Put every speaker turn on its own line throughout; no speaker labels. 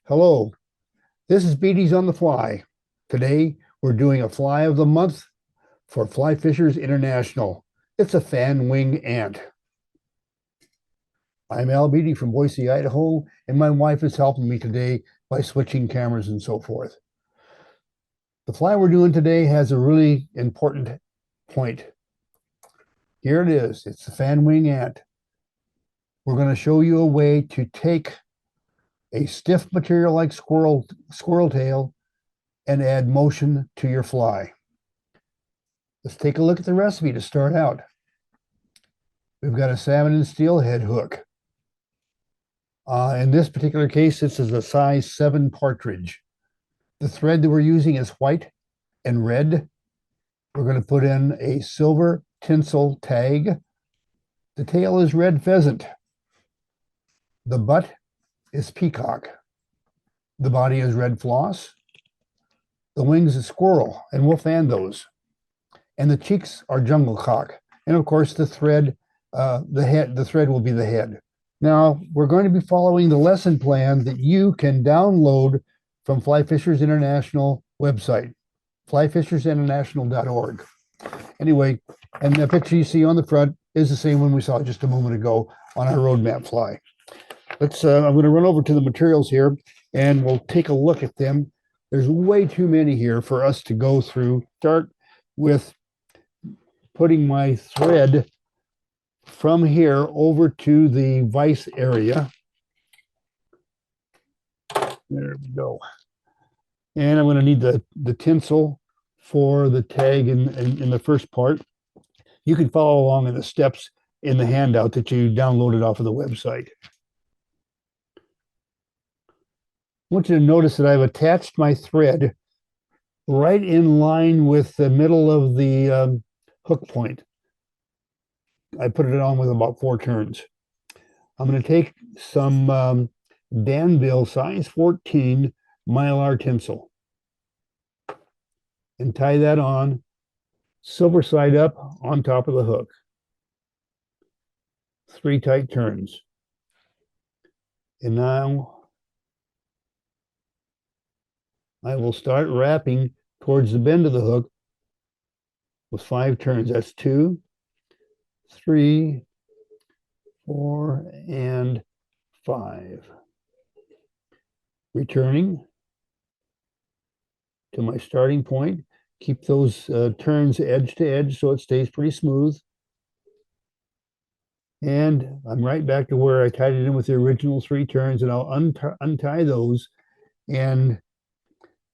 Hello, this is Beatty's on the Fly. Today, we're doing a fly of the month for Fly Fishers International. It's a fan wing ant. I'm Al Beatty from Boise, Idaho, and my wife is helping me today by switching cameras and so forth. The fly we're doing today has a really important point. Here it is. It's the fan wing ant. We're going to show you a way to take a stiff material like squirrel tail and add motion to your fly. Let's take a look at the recipe to start out. We've got a salmon and steelhead hook. In this particular case, this is a size 7 partridge. The thread that we're using is white and red. We're going to put in a silver tinsel tag. The tail is red pheasant. The butt is peacock. The body is red floss. The wings is squirrel, and we'll fan those. And the cheeks are jungle cock. And of course, the thread will be the head. Now, we're going to be following the lesson plan that you can download from Fly Fishers International website, flyfishersinternational.org. Anyway, and the picture you see on the front is the same one we saw just a moment ago on our roadmap fly. I'm going to run over to the materials here, and we'll take a look at them. There's way too many here for us to go through. Start with putting my thread from here over to the vise area. There we go. And I'm going to need the tinsel for the tag in the first part. You can follow along in the steps in the handout that you downloaded off of the website. I want you to notice that I've attached my thread right in line with the middle of the hook point. I put it on with about 4 turns. I'm going to take some Danville size 14 mylar tinsel and tie that on silver side up on top of the hook. 3 tight turns. And now I will start wrapping towards the bend of the hook with 5 turns. That's 2, 3, 4, and 5. Returning to my starting point. Keep those turns edge to edge so it stays pretty smooth. And I'm right back to where I tied it in with the original 3 turns, and I'll untie those and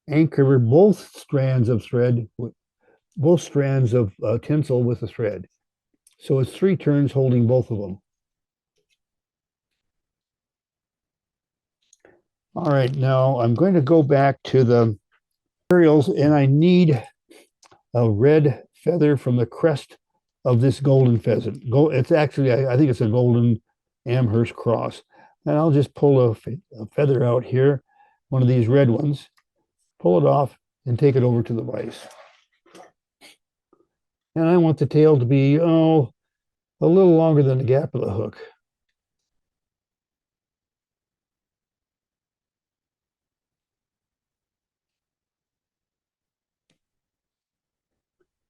anchor both strands of thread, both strands of tinsel with the thread. So it's 3 turns holding both of them. All right, now I'm going to go back to the materials, and I need a red feather from the crest of this golden pheasant. It's actually, I think it's a golden Amherst cross. And I'll just pull a feather out here, one of these red ones, pull it off, and take it over to the vise. And I want the tail to be, a little longer than the gap of the hook.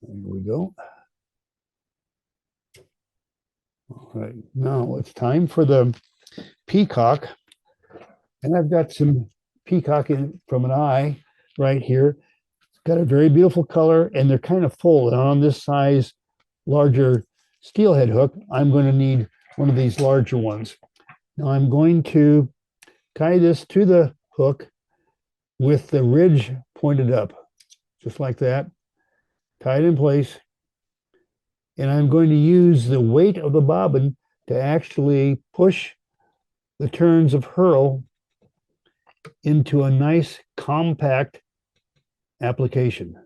There we go. All right, now it's time for the peacock. And I've got some peacock from an eye right here. It's got a very beautiful color, and they're kind of full. And on this size, larger steelhead hook, I'm going to need one of these larger ones. Now I'm going to tie this to the hook with the ridge pointed up, just like that. Tie it in place. And I'm going to use the weight of the bobbin to actually push the turns of herl into a nice compact application.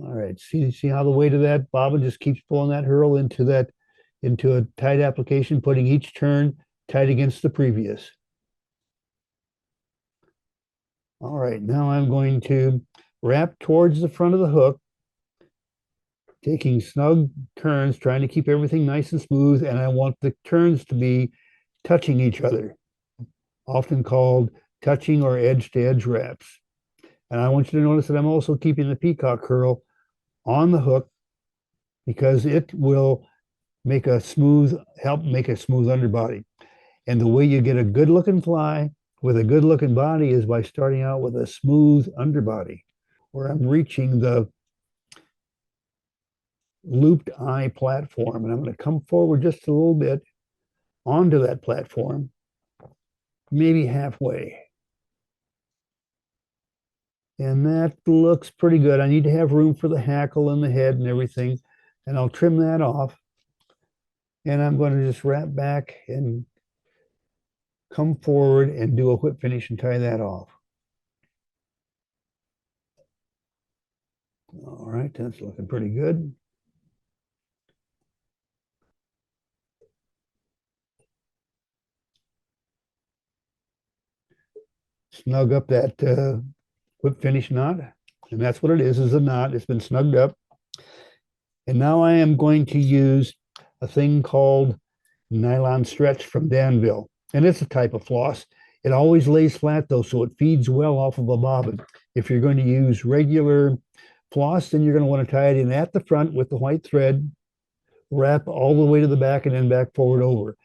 All right, see how the weight of that bobbin just keeps pulling that herl into a tight application, putting each turn tight against the previous. All right, now I'm going to wrap towards the front of the hook, taking snug turns, trying to keep everything nice and smooth, and I want the turns to be touching each other. often called touching or edge-to-edge wraps. And I want you to notice that I'm also keeping the peacock curl on the hook because it will help make a smooth underbody. And the way you get a good looking fly with a good looking body is by starting out with a smooth underbody where I'm reaching the looped eye platform. And I'm going to come forward just a little bit onto that platform, maybe halfway. And that looks pretty good. I need to have room for the hackle and the head and everything. And I'll trim that off. And I'm going to just wrap back and come forward and do a whip finish and tie that off. All right, that's looking pretty good. Snug up that whip finish knot. And that's what it is a knot. It's been snugged up. And now I am going to use a thing called nylon stretch from Danville. And it's a type of floss. It always lays flat though, so it feeds well off of a bobbin. If you're going to use regular floss, then you're going to want to tie it in at the front with the white thread, wrap all the way to the back and then back forward over.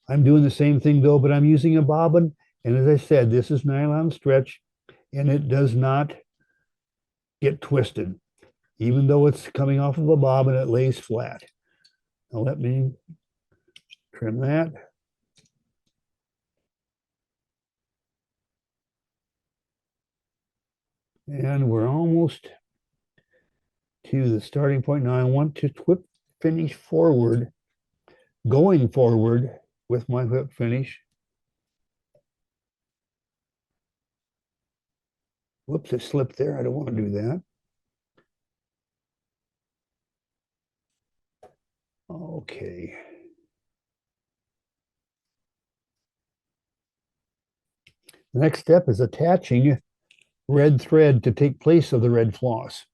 I'm doing the same thing though, but I'm using a bobbin. And as I said, this is nylon stretch and it does not get twisted. Even though it's coming off of a bobbin, it lays flat. Now let me trim that. And we're almost to the starting point. Now I want to whip finish forward, going forward with my whip finish. Whoops, it slipped there. I don't want to do that. Okay. The next step is attaching red thread to take place of the red floss.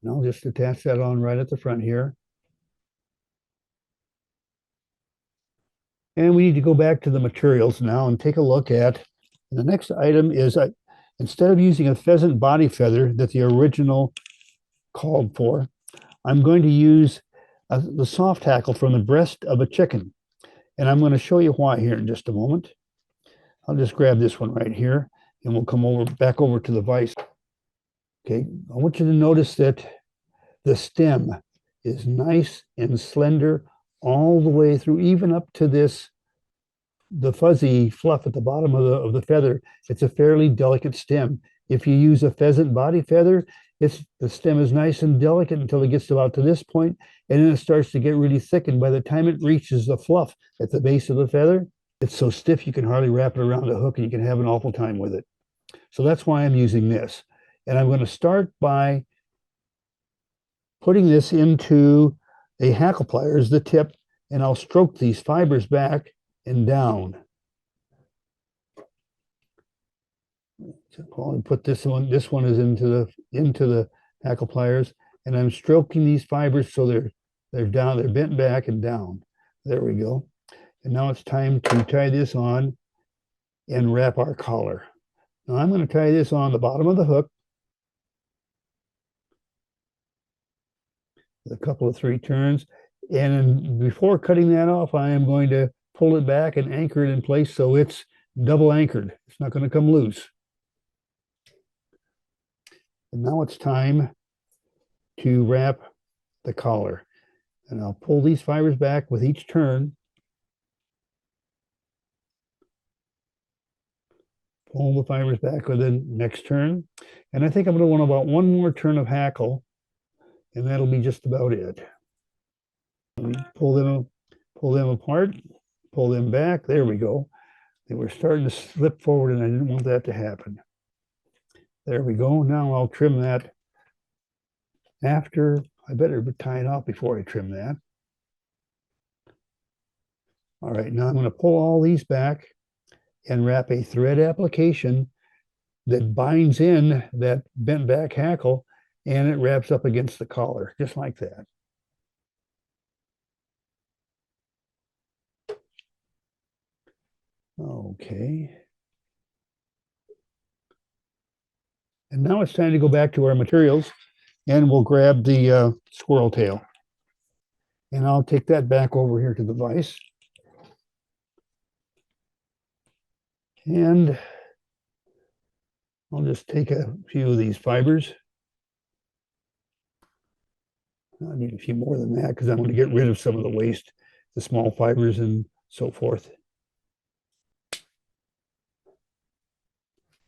And I'll just attach that on right at the front here. And we need to go back to the materials now and take a look at, the next item is, instead of using a pheasant body feather that the original called for, I'm going to use the soft hackle from the breast of a chicken. And I'm going to show you why here in just a moment. I'll just grab this one right here and we'll come back over to the vise. Okay, I want you to notice that the stem is nice and slender all the way through, even up to the fuzzy fluff at the bottom of the feather. It's a fairly delicate stem. If you use a pheasant body feather, the stem is nice and delicate until it gets about to this point, and then it starts to get really thick. And by the time it reaches the fluff at the base of the feather, it's so stiff you can hardly wrap it around a hook, and you can have an awful time with it. So that's why I'm using this. And I'm going to start by putting this into a hackle pliers, the tip, and I'll stroke these fibers back and down. So I'll put this one. This one is into the hackle pliers, and I'm stroking these fibers so they're down, they're bent back and down. There we go. And now it's time to tie this on and wrap our collar. Now I'm going to tie this on the bottom of the hook with a couple of 3 turns. And before cutting that off, I am going to pull it back and anchor it in place so it's double anchored. It's not going to come loose. And now it's time to wrap the collar. And I'll pull these fibers back with each turn. Pull the fibers back with the next turn. And I think I'm going to want about 1 more turn of hackle, and that'll be just about it. Pull them apart, pull them back. There we go. They were starting to slip forward, and I didn't want that to happen. There we go. Now I'll trim that after. I better tie it off before I trim that. All right, now I'm going to pull all these back and wrap a thread application that binds in that bent back hackle, and it wraps up against the collar, just like that. Okay. And now it's time to go back to our materials, and we'll grab the squirrel tail. And I'll take that back over here to the vise. And I'll just take a few of these fibers. I need a few more than that because I'm going to get rid of some of the waste, the small fibers and so forth.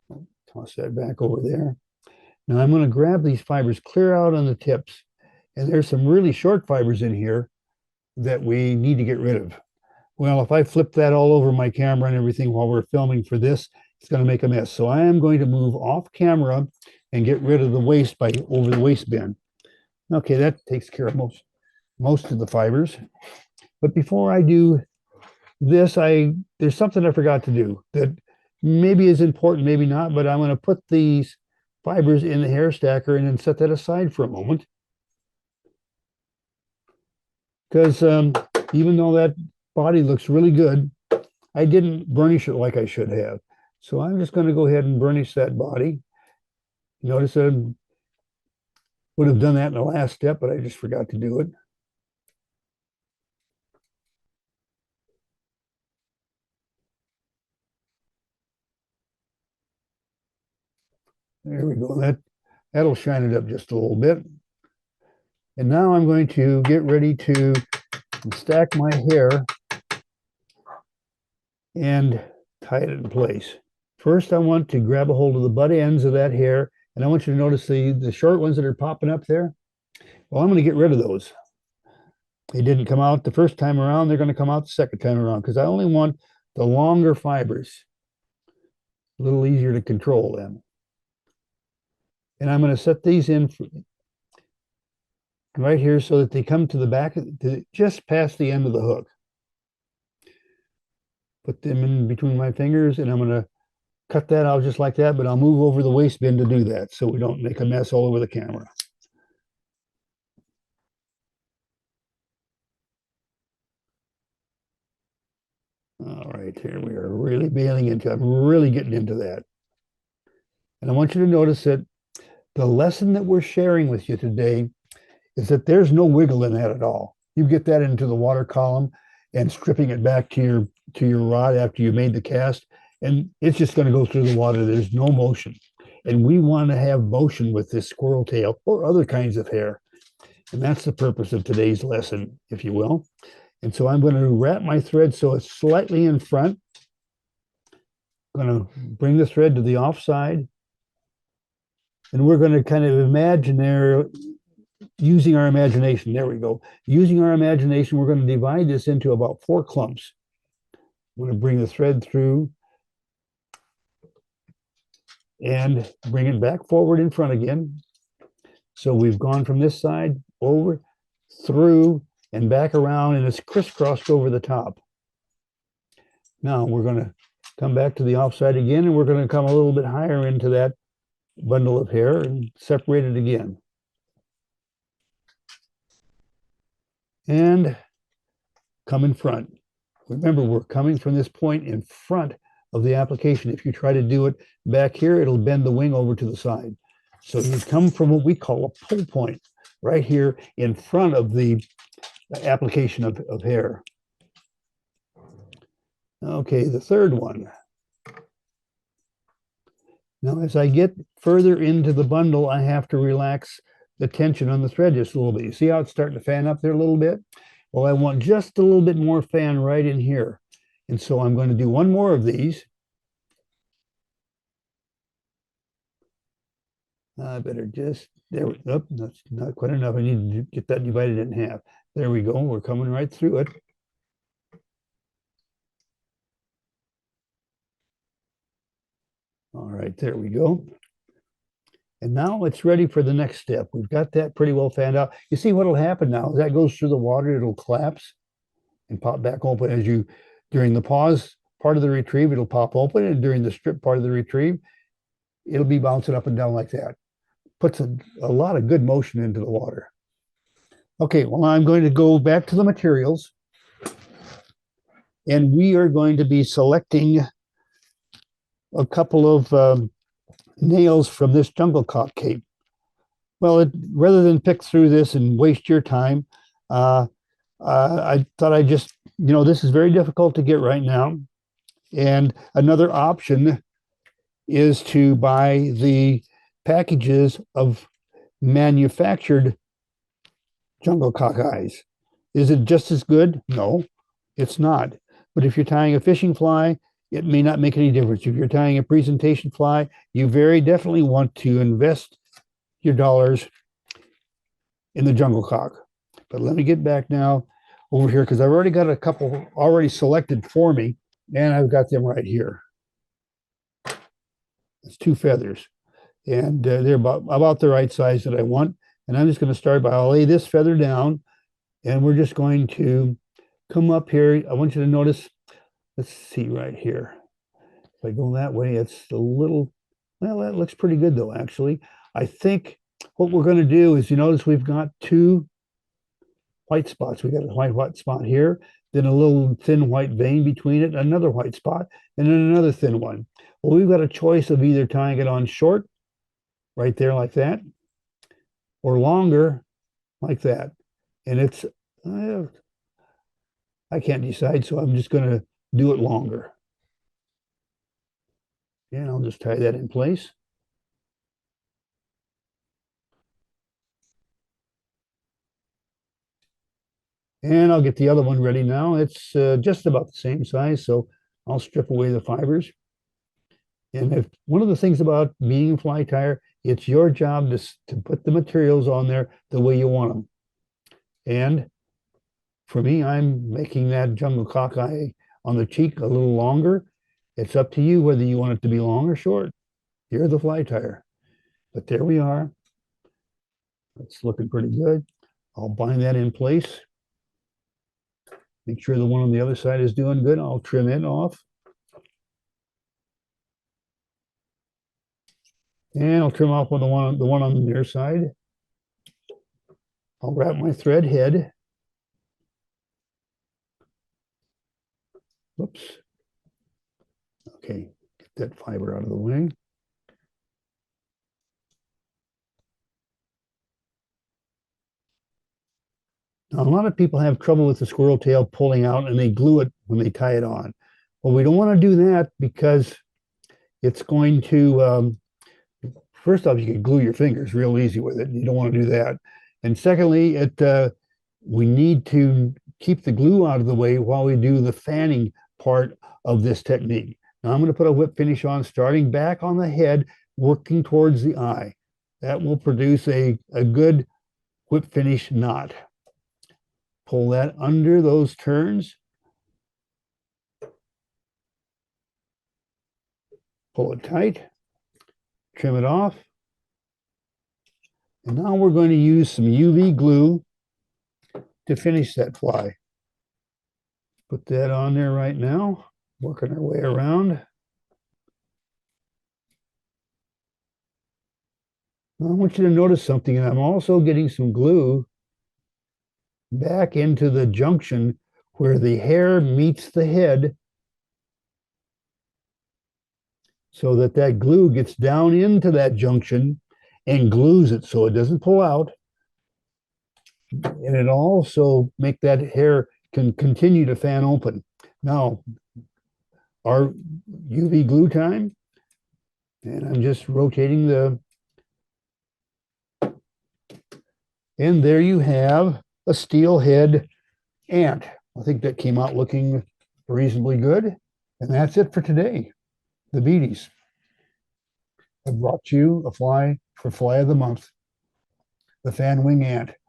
I'll toss that back over there. Now I'm going to grab these fibers clear out on the tips. And there's some really short fibers in here that we need to get rid of. Well, if I flip that all over my camera and everything while we're filming for this, it's going to make a mess. So I am going to move off camera and get rid of the waste by over the waste bin. Okay, that takes care of most of the fibers. But before I do this, there's something I forgot to do that maybe is important, maybe not, but I'm going to put these fibers in the hair stacker and then set that aside for a moment. Because even though that body looks really good, I didn't burnish it like I should have. So I'm just going to go ahead and burnish that body. Notice that I would have done that in the last step, but I just forgot to do it. There we go. That'll shine it up just a little bit. And now I'm going to get ready to stack my hair and tie it in place. First, I want to grab a hold of the butt ends of that hair, and I want you to notice the short ones that are popping up there. Well, I'm going to get rid of those. They didn't come out the first time around. They're going to come out the second time around because I only want the longer fibers. A little easier to control them. And I'm going to set these in right here so that they come to the back, just past the end of the hook. Put them in between my fingers, and I'm going to cut that out just like that, but I'll move over the waste bin to do that so we don't make a mess all over the camera. All right, here we are really bailing into it. I'm really getting into that. And I want you to notice that the lesson that we're sharing with you today is that there's no wiggle in that at all. You get that into the water column and stripping it back to your rod after you made the cast, and it's just going to go through the water. There's no motion. And we want to have motion with this squirrel tail or other kinds of hair. And that's the purpose of today's lesson, if you will. And so I'm going to wrap my thread so it's slightly in front. I'm going to bring the thread to the offside. And we're going to kind of imagine there, using our imagination. There we go. Using our imagination, we're going to divide this into about 4 clumps. I'm going to bring the thread through and bring it back forward in front again. So we've gone from this side over, through, and back around, and it's crisscrossed over the top. Now we're going to come back to the offside again, and we're going to come a little bit higher into that bundle of hair and separate it again. And come in front. Remember, we're coming from this point in front of the application. If you try to do it back here, it'll bend the wing over to the side. So you come from what we call a pull point right here in front of the application of hair. Okay, the third one. Now, as I get further into the bundle, I have to relax the tension on the thread just a little bit. You see how it's starting to fan up there a little bit? Well, I want just a little bit more fan right in here. And so I'm going to do one more of these. I better just, there, oh, that's not quite enough. I need to get that divided in half. There we go. We're coming right through it. All right, there we go. And now it's ready for the next step. We've got that pretty well fanned out. You see what'll happen now as that goes through the water, it'll collapse and pop back open as you, during the pause part of the retrieve, it'll pop open, and during the strip part of the retrieve, it'll be bouncing up and down like that. Puts a lot of good motion into the water. Okay, well, I'm going to go back to the materials. And we are going to be selecting a couple of nails from this jungle cock cape. Well, rather than pick through this and waste your time, I thought I just, this is very difficult to get right now. And another option is to buy the packages of manufactured jungle cock eyes. Is it just as good? No, it's not. But if you're tying a fishing fly, it may not make any difference. If you're tying a presentation fly, you very definitely want to invest your dollars in the jungle cock. But let me get back now over here because I've already got a couple already selected for me, and I've got them right here. It's 2 feathers, and they're about the right size that I want. And I'm just going to start by, I'll lay this feather down, and we're just going to come up here. I want you to notice, let's see right here. If I go that way, it's a little, well, that looks pretty good though, actually. I think what we're going to do is, you notice we've got 2 white spots. We got a white spot here, then a little thin white vein between it, another white spot, and then another thin one. Well, we've got a choice of either tying it on short, right there like that, or longer, like that. And it's, I can't decide, so I'm just going to do it longer. And I'll just tie that in place. And I'll get the other one ready now. It's just about the same size, so I'll strip away the fibers. And if one of the things about being a fly tyer, it's your job to put the materials on there the way you want them. And for me, I'm making that jungle cock eye on the cheek a little longer. It's up to you whether you want it to be long or short. You're the fly tyer. But there we are. It's looking pretty good. I'll bind that in place. Make sure the one on the other side is doing good. I'll trim it off. And I'll trim off the one on the near side. I'll wrap my thread head. Whoops. Okay, get that fiber out of the way. Now, a lot of people have trouble with the squirrel tail pulling out and they glue it when they tie it on. Well, we don't want to do that because it's going to, first off, you can glue your fingers real easy with it. You don't want to do that. And secondly, we need to keep the glue out of the way while we do the fanning part of this technique. Now I'm going to put a whip finish on, starting back on the head, working towards the eye. That will produce a good whip finish knot. Pull that under those turns. Pull it tight. Trim it off. And now we're going to use some UV glue to finish that fly. Put that on there right now. Working our way around. Now I want you to notice something. I'm also getting some glue back into the junction where the hair meets the head, so that that glue gets down into that junction and glues it so it doesn't pull out. And it also make that hair can continue to fan open. Now, our UV glue time, and I'm just rotating and there you have a steelhead ant. I think that came out looking reasonably good. And that's it for today. The Beaties have brought you a fly for Fly of the Month, the fan wing ant.